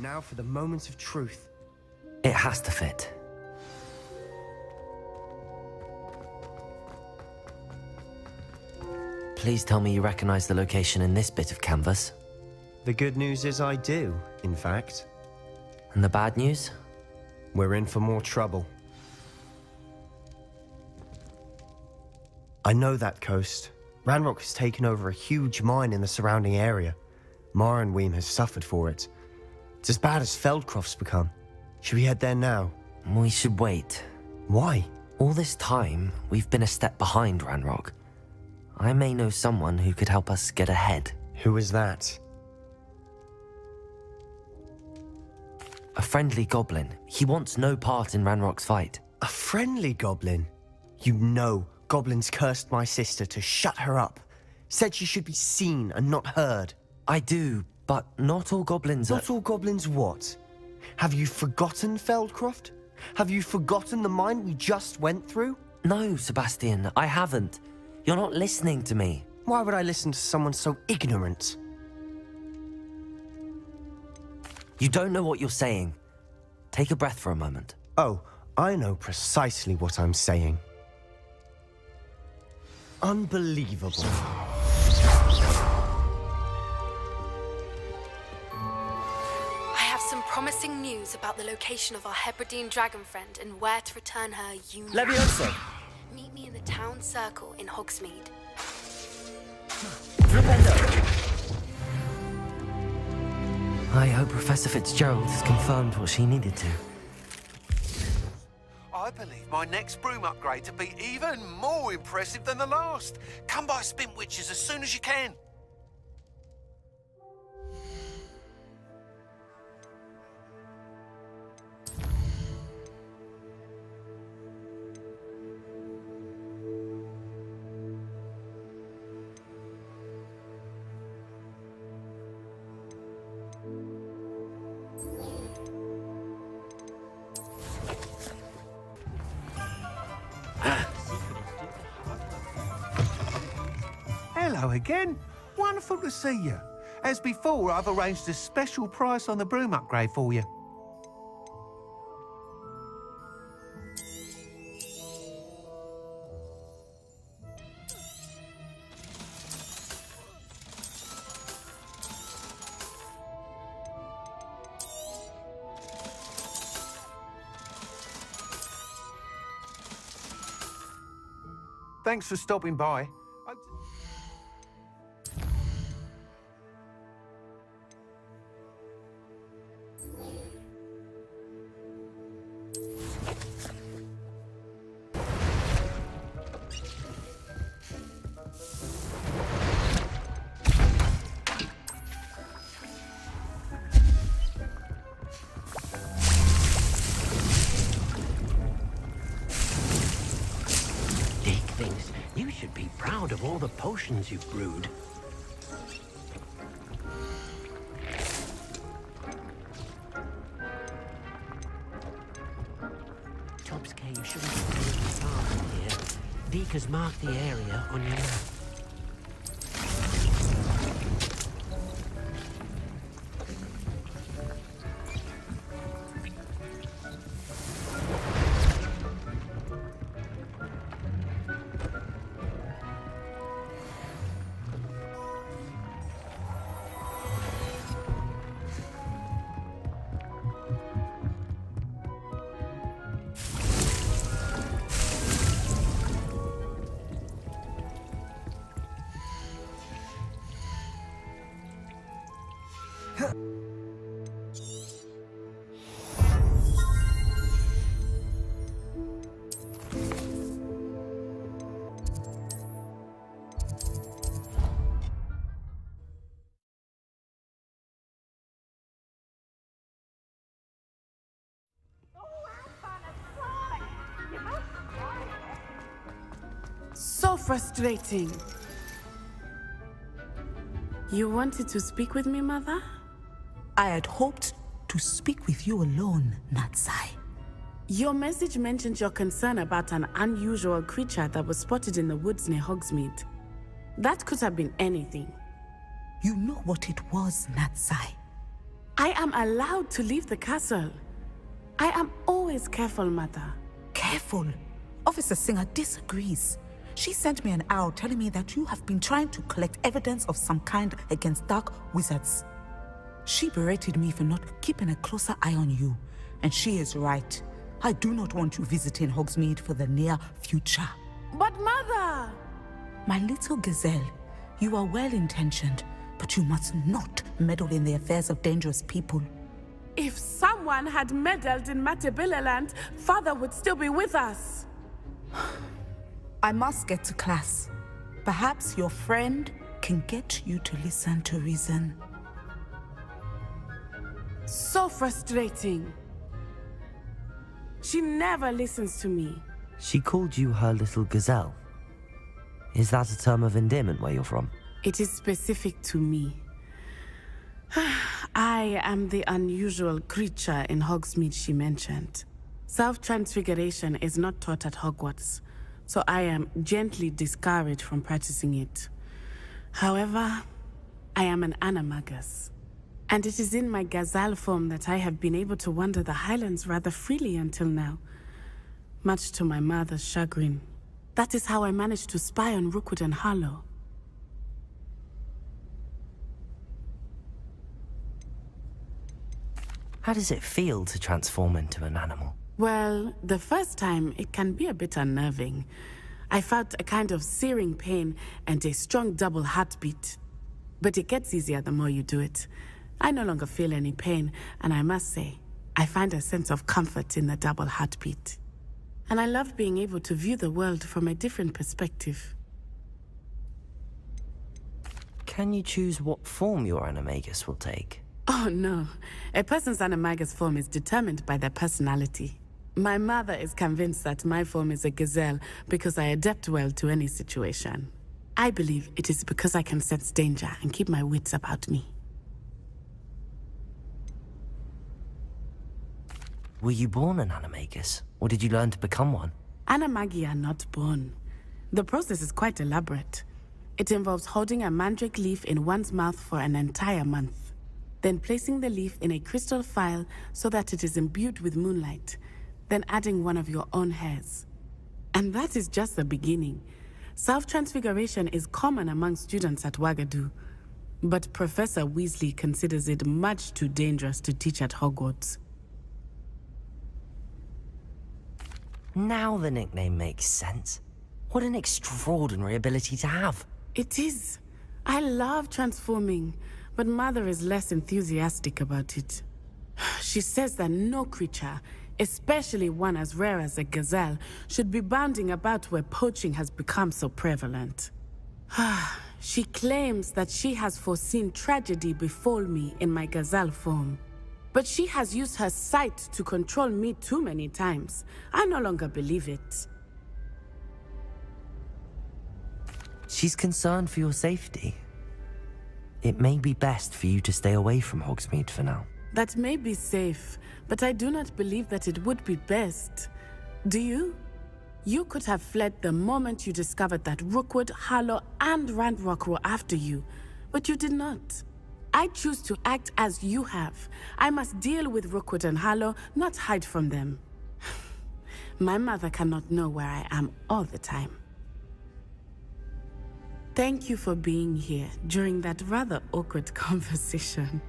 now for the moments of truth. It has to fit. Please tell me you recognize the location in this bit of canvas. The good news is I do, in fact. And the bad news? We're in for more trouble. I know that coast. Ranrock has taken over a huge mine in the surrounding area. Marenweem has suffered for it. It's as bad as Feldcroft's become. Should we head there now? We should wait. Why? All this time, we've been a step behind Ranrock. I may know someone who could help us get ahead. Who is that? A friendly goblin. He wants no part in Ranrock's fight. A friendly goblin? You know, goblins cursed my sister to shut her up. Said she should be seen and not heard. I do, but not all goblins are... Not all goblins what? Have you forgotten Feldcroft? Have you forgotten the mine we just went through? No, Sebastian, I haven't. You're not listening to me. Why would I listen to someone so ignorant? You don't know what you're saying. Take a breath for a moment. Oh, I know precisely what I'm saying. Unbelievable. I have some promising news about the location of our Hebridean dragon friend and where to return her, you know. Levioso! Meet me in the town circle in Hogsmeade. I hope Professor Fitzgerald has confirmed what she needed to. I believe my next broom upgrade to be even more impressive than the last. Come by Spintwitches as soon as you can. Hello again. Wonderful to see you. As before, I've arranged a special price on the broom upgrade for you. Thanks for stopping by. You should be proud of all the potions you've brewed. Topscare, you shouldn't be going far from here. Deke has marked the area on your map. So frustrating. You wanted to speak with me, Mother? I had hoped to speak with you alone, Natsai. Your message mentioned your concern about an unusual creature that was spotted in the woods near Hogsmeade. That could have been anything. You know what it was, Natsai. I am allowed to leave the castle. I am always careful, Mother. Careful. Officer Singer disagrees. She sent me an owl telling me that you have been trying to collect evidence of some kind against dark wizards. She berated me for not keeping a closer eye on you, and she is right. I do not want you visiting Hogsmeade for the near future. But Mother! My little gazelle, you are well-intentioned, but you must not meddle in the affairs of dangerous people. If someone had meddled in Matabeleland, Father would still be with us. I must get to class. Perhaps your friend can get you to listen to reason. So frustrating. She never listens to me. She called you her little gazelle. Is that a term of endearment where you're from? It is specific to me. I am the unusual creature in Hogsmeade she mentioned. Self-transfiguration is not taught at Hogwarts, so I am gently discouraged from practicing it. However, I am an animagus, and it is in my gazelle form that I have been able to wander the Highlands rather freely until now, much to my mother's chagrin. That is how I managed to spy on Rookwood and Harlow. How does it feel to transform into an animal? Well, the first time, it can be a bit unnerving. I felt a kind of searing pain and a strong double heartbeat. But it gets easier the more you do it. I no longer feel any pain, and I must say, I find a sense of comfort in the double heartbeat. And I love being able to view the world from a different perspective. Can you choose what form your animagus will take? Oh no, a person's animagus form is determined by their personality. My mother is convinced that my form is a gazelle because I adapt well to any situation. I believe it is because I can sense danger and keep my wits about me. Were you born an animagus, or did you learn to become one? Animagi are not born. The process is quite elaborate. It involves holding a mandrake leaf in one's mouth for an entire month, then placing the leaf in a crystal phial so that it is imbued with moonlight, then adding one of your own hairs. And that is just the beginning. Self-transfiguration is common among students at Wagadu, but Professor Weasley considers it much too dangerous to teach at Hogwarts. Now the nickname makes sense. What an extraordinary ability to have. It is. I love transforming, but Mother is less enthusiastic about it. She says that no creature, especially one as rare as a gazelle, should be bounding about where poaching has become so prevalent. She claims that she has foreseen tragedy befall me in my gazelle form. But she has used her sight to control me too many times. I no longer believe it. She's concerned for your safety. It may be best for you to stay away from Hogsmeade for now. That may be safe, but I do not believe that it would be best. Do you? You could have fled the moment you discovered that Rookwood, Harlow, and Ranrock were after you, but you did not. I choose to act as you have. I must deal with Rookwood and Harlow, not hide from them. My mother cannot know where I am all the time. Thank you for being here during that rather awkward conversation.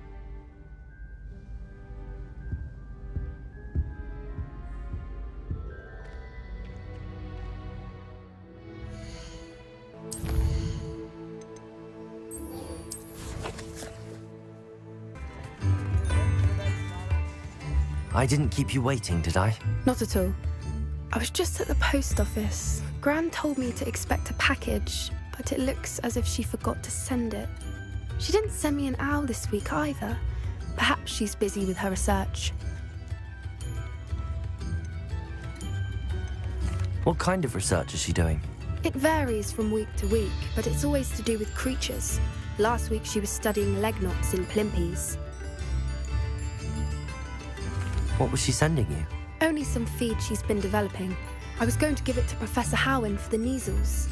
I didn't keep you waiting, did I? Not at all. I was just at the post office. Gran told me to expect a package, but it looks as if she forgot to send it. She didn't send me an owl this week either. Perhaps she's busy with her research. What kind of research is she doing? It varies from week to week, but it's always to do with creatures. Last week she was studying leg knots in plimpies. What was she sending you? Only some feed she's been developing. I was going to give it to Professor Howin for the measles.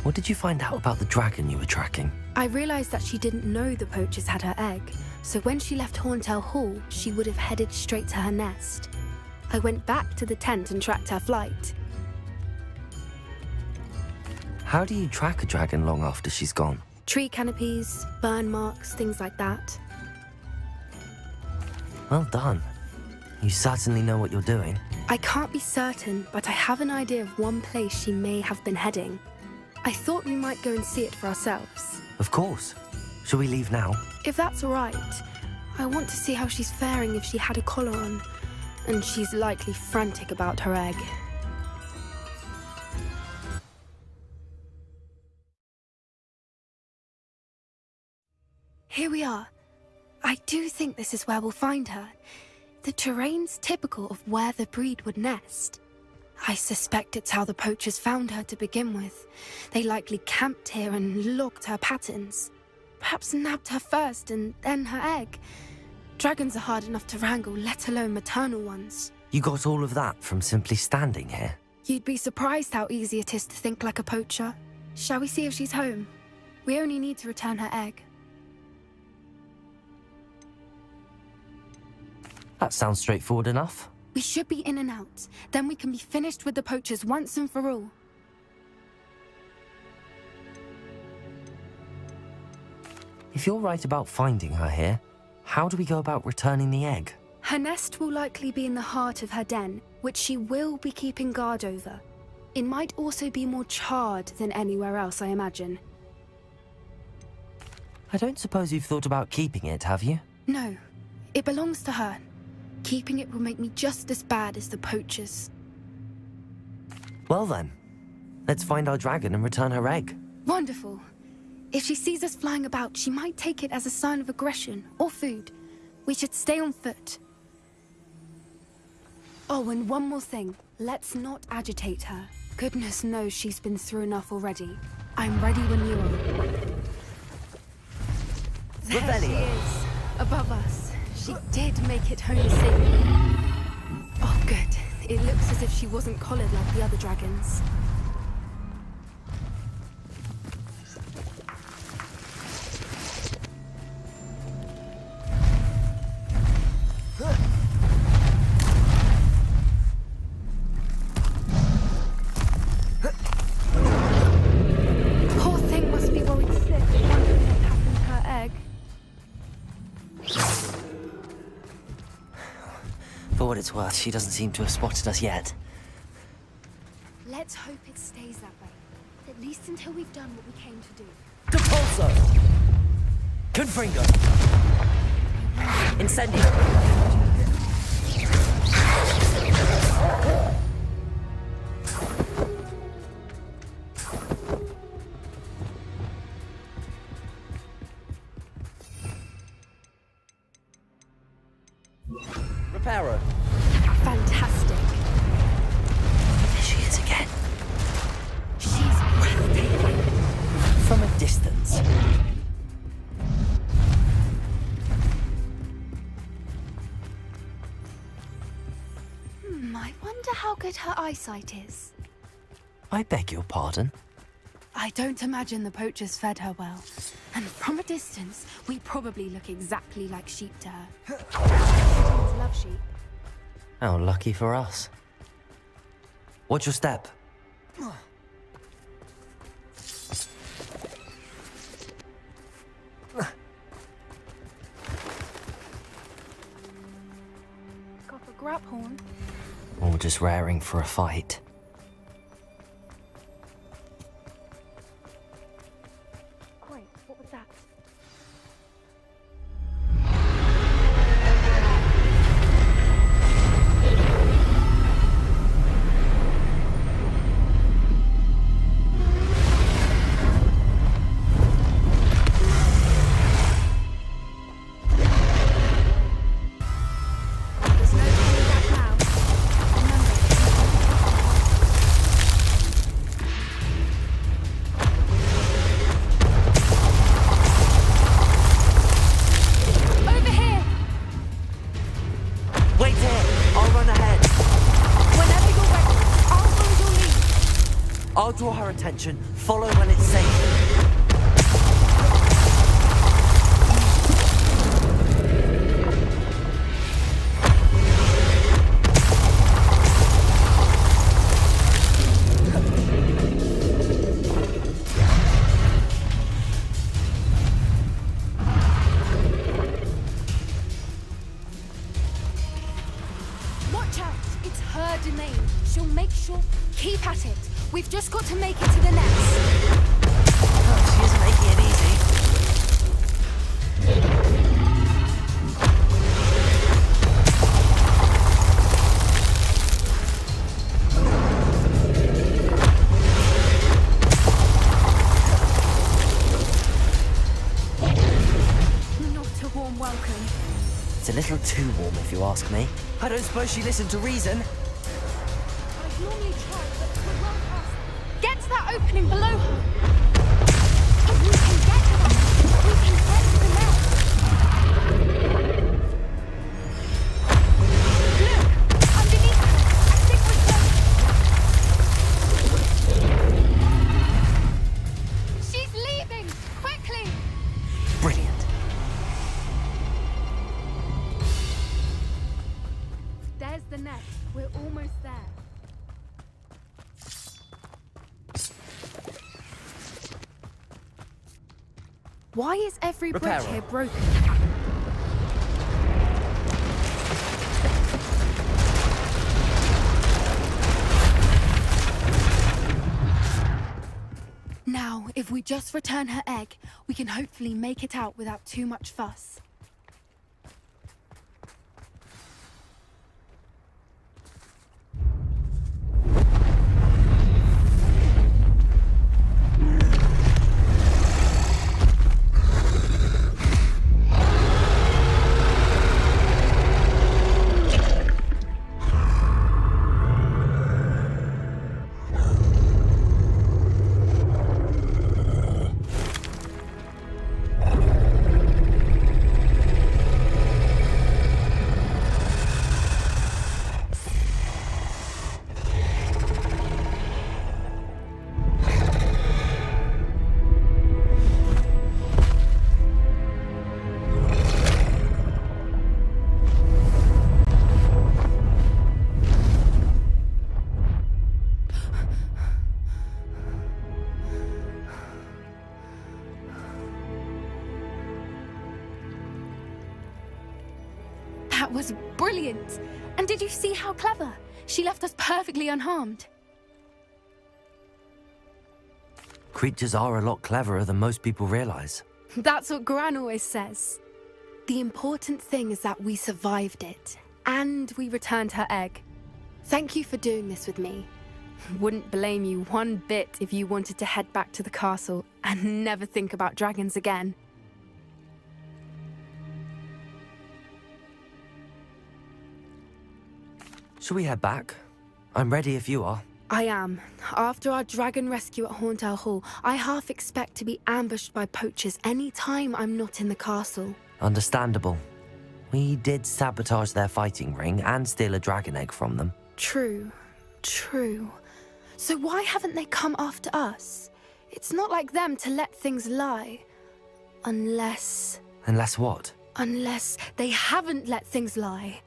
What did you find out about the dragon you were tracking? I realized that she didn't know the poachers had her egg, so when she left Horntail Hall, she would have headed straight to her nest. I went back to the tent and tracked her flight. How do you track a dragon long after she's gone? Tree canopies, burn marks, things like that. Well done. You certainly know what you're doing. I can't be certain, but I have an idea of one place she may have been heading. I thought we might go and see it for ourselves. Of course. Shall we leave now? If that's all right, I want to see how she's faring if she had a collar on, and she's likely frantic about her egg. Here we are. I do think this is where we'll find her. The terrain's typical of where the breed would nest. I suspect it's how the poachers found her to begin with. They likely camped here and logged her patterns. Perhaps nabbed her first and then her egg. Dragons are hard enough to wrangle, let alone maternal ones. You got all of that from simply standing here? You'd be surprised how easy it is to think like a poacher. Shall we see if she's home? We only need to return her egg. That sounds straightforward enough. We should be in and out. Then we can be finished with the poachers once and for all. If you're right about finding her here, how do we go about returning the egg? Her nest will likely be in the heart of her den, which she will be keeping guard over. It might also be more charred than anywhere else, I imagine. I don't suppose you've thought about keeping it, have you? No, it belongs to her. Keeping it will make me just as bad as the poachers. Well then, let's find our dragon and return her egg. Wonderful. If she sees us flying about, she might take it as a sign of aggression or food. We should stay on foot. Oh, and one more thing. Let's not agitate her. Goodness knows she's been through enough already. I'm ready when you are. There she is, above us. She did make it home safely. Oh, good. It looks as if she wasn't collared like the other dragons. Poor thing must be worried sick, wondering what happened to her egg. For what it's worth, she doesn't seem to have spotted us yet. Let's hope it stays that way. At least until we've done what we came to do. Depulso! Confringo! Incendio! Reparo! Fantastic. There she is again. She's breathtaking. From a distance. I wonder how good her eyesight is. I beg your pardon? I don't imagine the poachers fed her well. And from a distance, we probably look exactly like sheep to her. Dragons love sheep. How lucky for us. Watch your step. Got a grab horn. Or just raring for a fight. Wait, what was that? There's no turning back now. Remember, I'll draw her attention. Follow when it's safe. Watch out! It's her domain. She'll make sure. Keep at it. We've just got to make it to the nest. Oh, she isn't making it easy. Not a warm welcome. It's a little too warm, if you ask me. I don't suppose she listened to reason. I've normally tried, but we're well past. Get to that opening below her. If we can get to that, we can get to the nest. Look! Underneath her. I think we're close. She's leaving! Quickly! Brilliant. There's the nest. We're almost there. Why is every Repair bridge her. here broken? Now, if we just return her egg, we can hopefully make it out without too much fuss. That was brilliant! And did you see how clever? She left us perfectly unharmed. Creatures are a lot cleverer than most people realize. That's what Gran always says. The important thing is that we survived it, and we returned her egg. Thank you for doing this with me. Wouldn't blame you one bit if you wanted to head back to the castle and never think about dragons again. Shall we head back? I'm ready if you are. I am. After our dragon rescue at Hauntel Hall, I half expect to be ambushed by poachers any time I'm not in the castle. Understandable. We did sabotage their fighting ring and steal a dragon egg from them. True. True. So why haven't they come after us? It's not like them to let things lie. Unless what? Unless they haven't let things lie.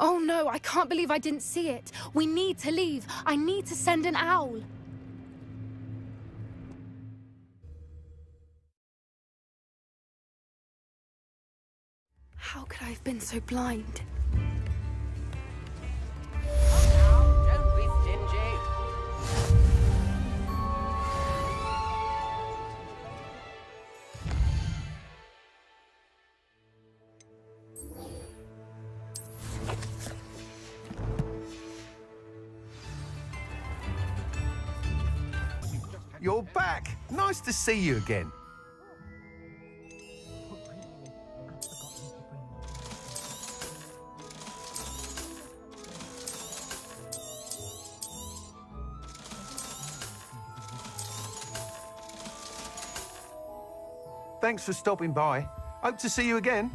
Oh no, I can't believe I didn't see it. We need to leave. I need to send an owl. How could I have been so blind? Don't be stingy. You're back. Nice to see you again. Thanks for stopping by. Hope to see you again.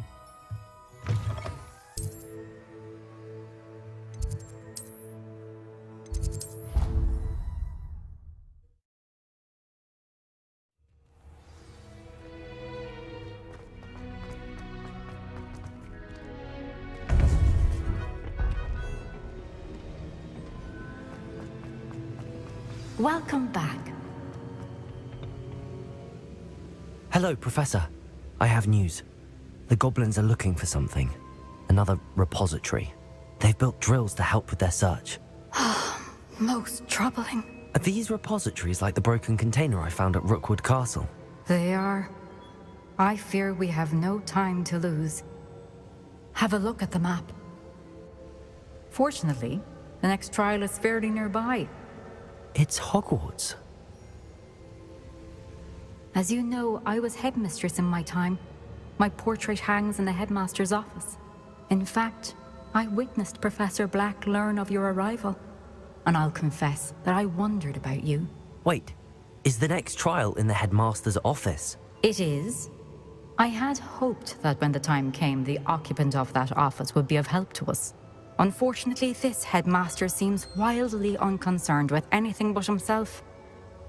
Welcome back. Hello, Professor. I have news. The goblins are looking for something. Another repository. They've built drills to help with their search. Most troubling. Are these repositories like the broken container I found at Rookwood Castle? They are. I fear we have no time to lose. Have a look at the map. Fortunately, the next trial is fairly nearby. It's Hogwarts. As you know, I was headmistress in my time. My portrait hangs in the headmaster's office. In fact, I witnessed Professor Black learn of your arrival. And I'll confess that I wondered about you. Wait, is the next trial in the headmaster's office? It is. I had hoped that when the time came, the occupant of that office would be of help to us. Unfortunately, this headmaster seems wildly unconcerned with anything but himself.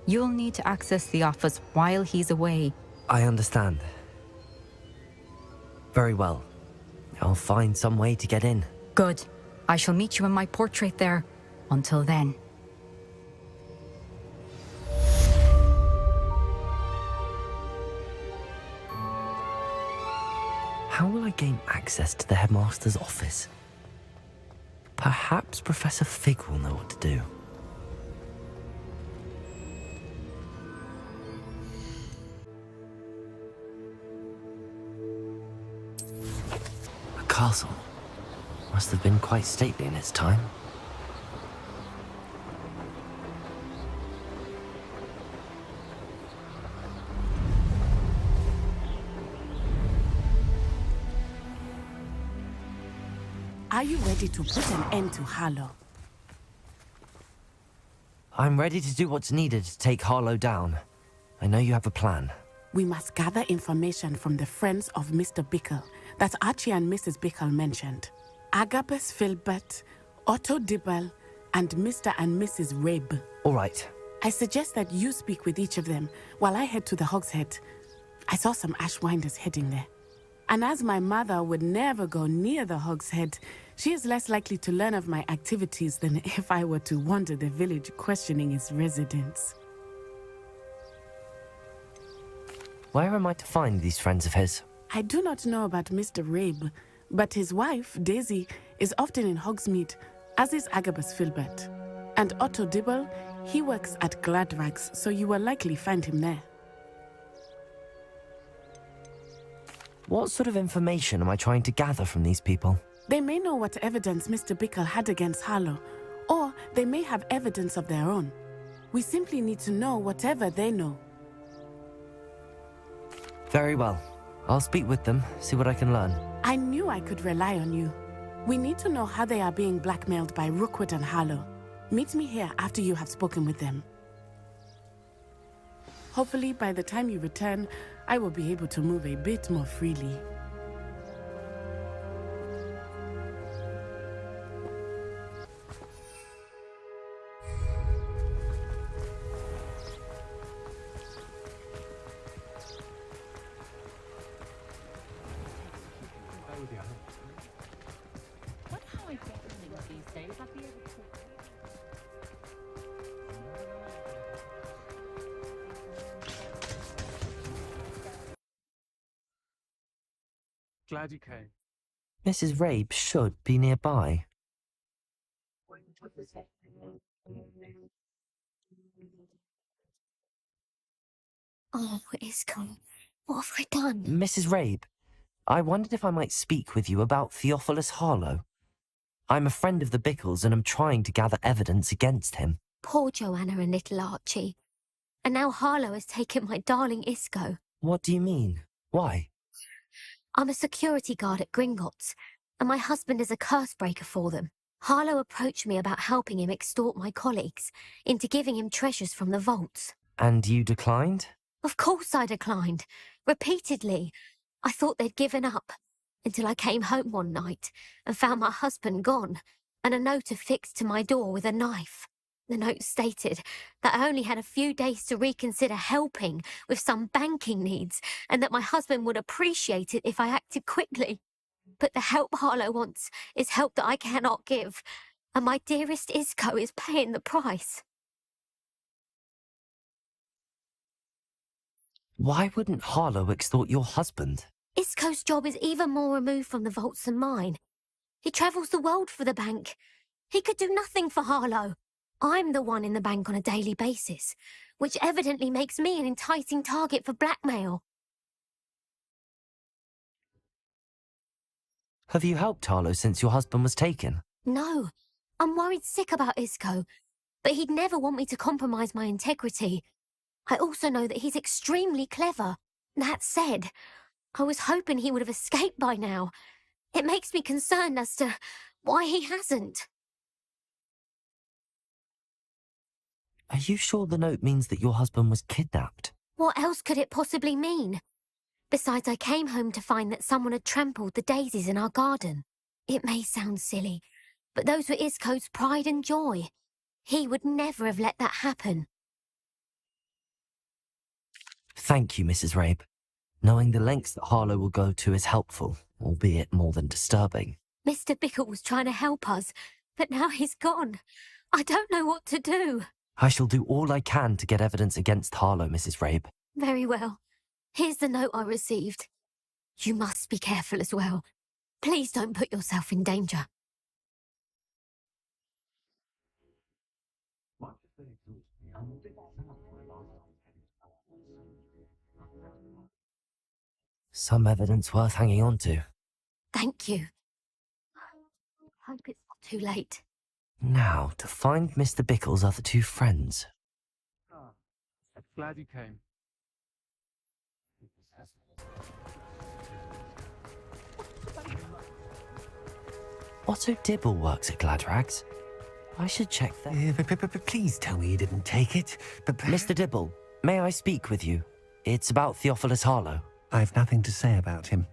You'll need to access the office while he's away. I understand. Very well. I'll find some way to get in. Good. I shall meet you in my portrait there. Until then. How will I gain access to the headmaster's office? Perhaps Professor Fig will know what to do. A castle. Must have been quite stately in its time. Are you ready to put an end to Harlow? I'm ready to do what's needed to take Harlow down. I know you have a plan. We must gather information from the friends of Mr. Bickle that Archie and Mrs. Bickle mentioned. Agabus Filbert, Otto Dibble, and Mr. and Mrs. Rabe. All right. I suggest that you speak with each of them while I head to the Hog's Head. I saw some Ashwinders heading there. And as my mother would never go near the Hog's Head, she is less likely to learn of my activities than if I were to wander the village questioning its residents. Where am I to find these friends of his? I do not know about Mr. Rabe, but his wife, Daisy, is often in Hogsmeade, as is Agabus Filbert. And Otto Dibble, he works at Gladrags, so you will likely find him there. What sort of information am I trying to gather from these people? They may know what evidence Mr. Bickle had against Harlow, or they may have evidence of their own. We simply need to know whatever they know. Very well. I'll speak with them, see what I can learn. I knew I could rely on you. We need to know how they are being blackmailed by Rookwood and Harlow. Meet me here after you have spoken with them. Hopefully, by the time you return, I will be able to move a bit more freely. Glad you came. Mrs. Rabe should be nearby. Oh, Isco, what have I done? Mrs. Rabe, I wondered if I might speak with you about Theophilus Harlow. I'm a friend of the Bickles and am trying to gather evidence against him. Poor Joanna and little Archie. And now Harlow has taken my darling Isco. What do you mean? Why? I'm a security guard at Gringotts, and my husband is a curse breaker for them. Harlow approached me about helping him extort my colleagues into giving him treasures from the vaults. And you declined? Of course I declined. Repeatedly. I thought they'd given up, until I came home one night and found my husband gone, and a note affixed to my door with a knife. The note stated that I only had a few days to reconsider helping with some banking needs, and that my husband would appreciate it if I acted quickly. But the help Harlow wants is help that I cannot give, and my dearest Isco is paying the price. Why wouldn't Harlow extort your husband? Isco's job is even more removed from the vaults than mine. He travels the world for the bank. He could do nothing for Harlow. I'm the one in the bank on a daily basis, which evidently makes me an enticing target for blackmail. Have you helped Harlow since your husband was taken? No, I'm worried sick about Isco, but he'd never want me to compromise my integrity. I also know that he's extremely clever. That said, I was hoping he would have escaped by now. It makes me concerned as to why he hasn't. Are you sure the note means that your husband was kidnapped? What else could it possibly mean? Besides, I came home to find that someone had trampled the daisies in our garden. It may sound silly, but those were Isco's pride and joy. He would never have let that happen. Thank you, Mrs. Rabe. Knowing the lengths that Harlow will go to is helpful, albeit more than disturbing. Mr. Bickle was trying to help us, but now he's gone. I don't know what to do. I shall do all I can to get evidence against Harlow, Mrs. Rabe. Very well. Here's the note I received. You must be careful as well. Please don't put yourself in danger. Some evidence worth hanging on to. Thank you. Hope it's not too late. Now, to find Mr. Bickle's other two friends. Glad you came. Otto Dibble works at Gladrags. I should check that. Please tell me you didn't take it. Mr. Dibble, may I speak with you? It's about Theophilus Harlow. I've nothing to say about him.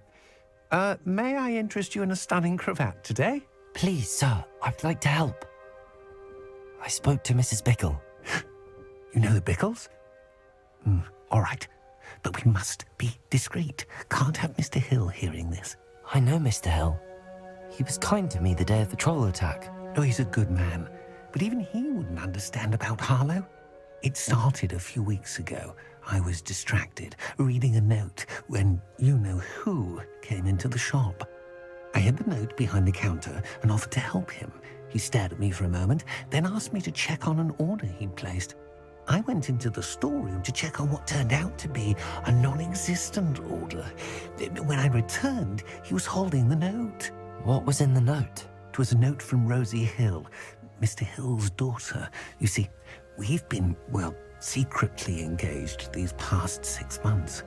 May I interest you in a stunning cravat today? Please, sir, I'd like to help. I spoke to Mrs. Bickle. You know the Bickles? All right, but we must be discreet. Can't have Mr. Hill hearing this. I know Mr. Hill. He was kind to me the day of the troll attack. Oh, he's a good man, but even he wouldn't understand about Harlow. It started a few weeks ago. I was distracted, reading a note, when you-know-who came into the shop. I hid the note behind the counter and offered to help him. He stared at me for a moment, then asked me to check on an order he'd placed. I went into the storeroom to check on what turned out to be a non-existent order. When I returned, he was holding the note. What was in the note? It was a note from Rosie Hill, Mr. Hill's daughter. You see, we've been, well, secretly engaged these past 6 months.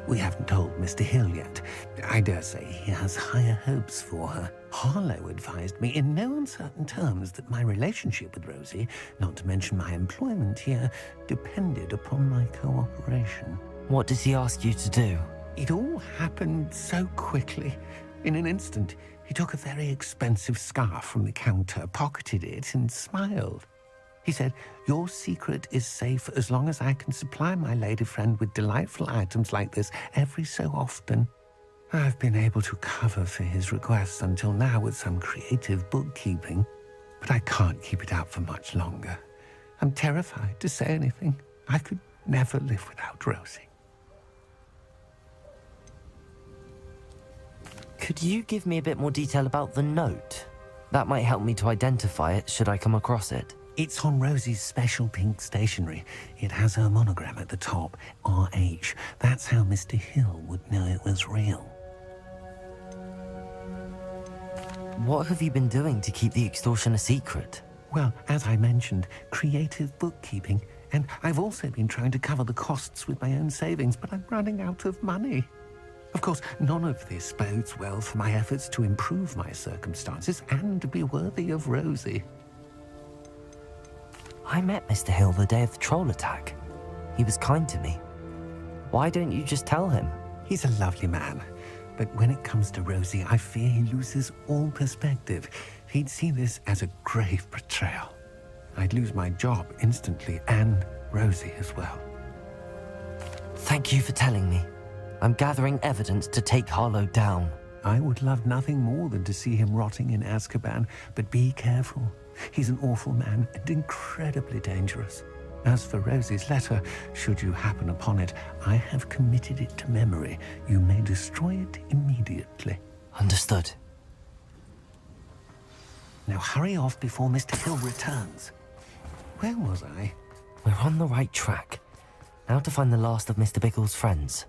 We haven't told Mr. Hill yet. I dare say he has higher hopes for her. Harlow advised me in no uncertain terms that my relationship with Rosie, not to mention my employment here, depended upon my cooperation. What does he ask you to do? It all happened so quickly. In an instant, he took a very expensive scarf from the counter, pocketed it, and smiled. He said, "Your secret is safe as long as I can supply my lady friend with delightful items like this every so often." I've been able to cover for his requests until now with some creative bookkeeping, but I can't keep it up for much longer. I'm terrified to say anything. I could never live without Rosie. Could you give me a bit more detail about the note? That might help me to identify it should I come across it. It's on Rosie's special pink stationery. It has her monogram at the top, RH. That's how Mr. Hill would know it was real. What have you been doing to keep the extortion a secret? Well, as I mentioned, creative bookkeeping. And I've also been trying to cover the costs with my own savings, but I'm running out of money. Of course, none of this bodes well for my efforts to improve my circumstances and be worthy of Rosie. I met Mr. Hill the day of the troll attack. He was kind to me. Why don't you just tell him? He's a lovely man. But when it comes to Rosie, I fear he loses all perspective. He'd see this as a grave betrayal. I'd lose my job instantly, and Rosie as well. Thank you for telling me. I'm gathering evidence to take Harlow down. I would love nothing more than to see him rotting in Azkaban, but be careful. He's an awful man and incredibly dangerous. As for Rosie's letter, should you happen upon it, I have committed it to memory. You may destroy it immediately. Understood. Now hurry off before Mr. Hill returns. Where was I? We're on the right track. Now to find the last of Mr. Biggles' friends.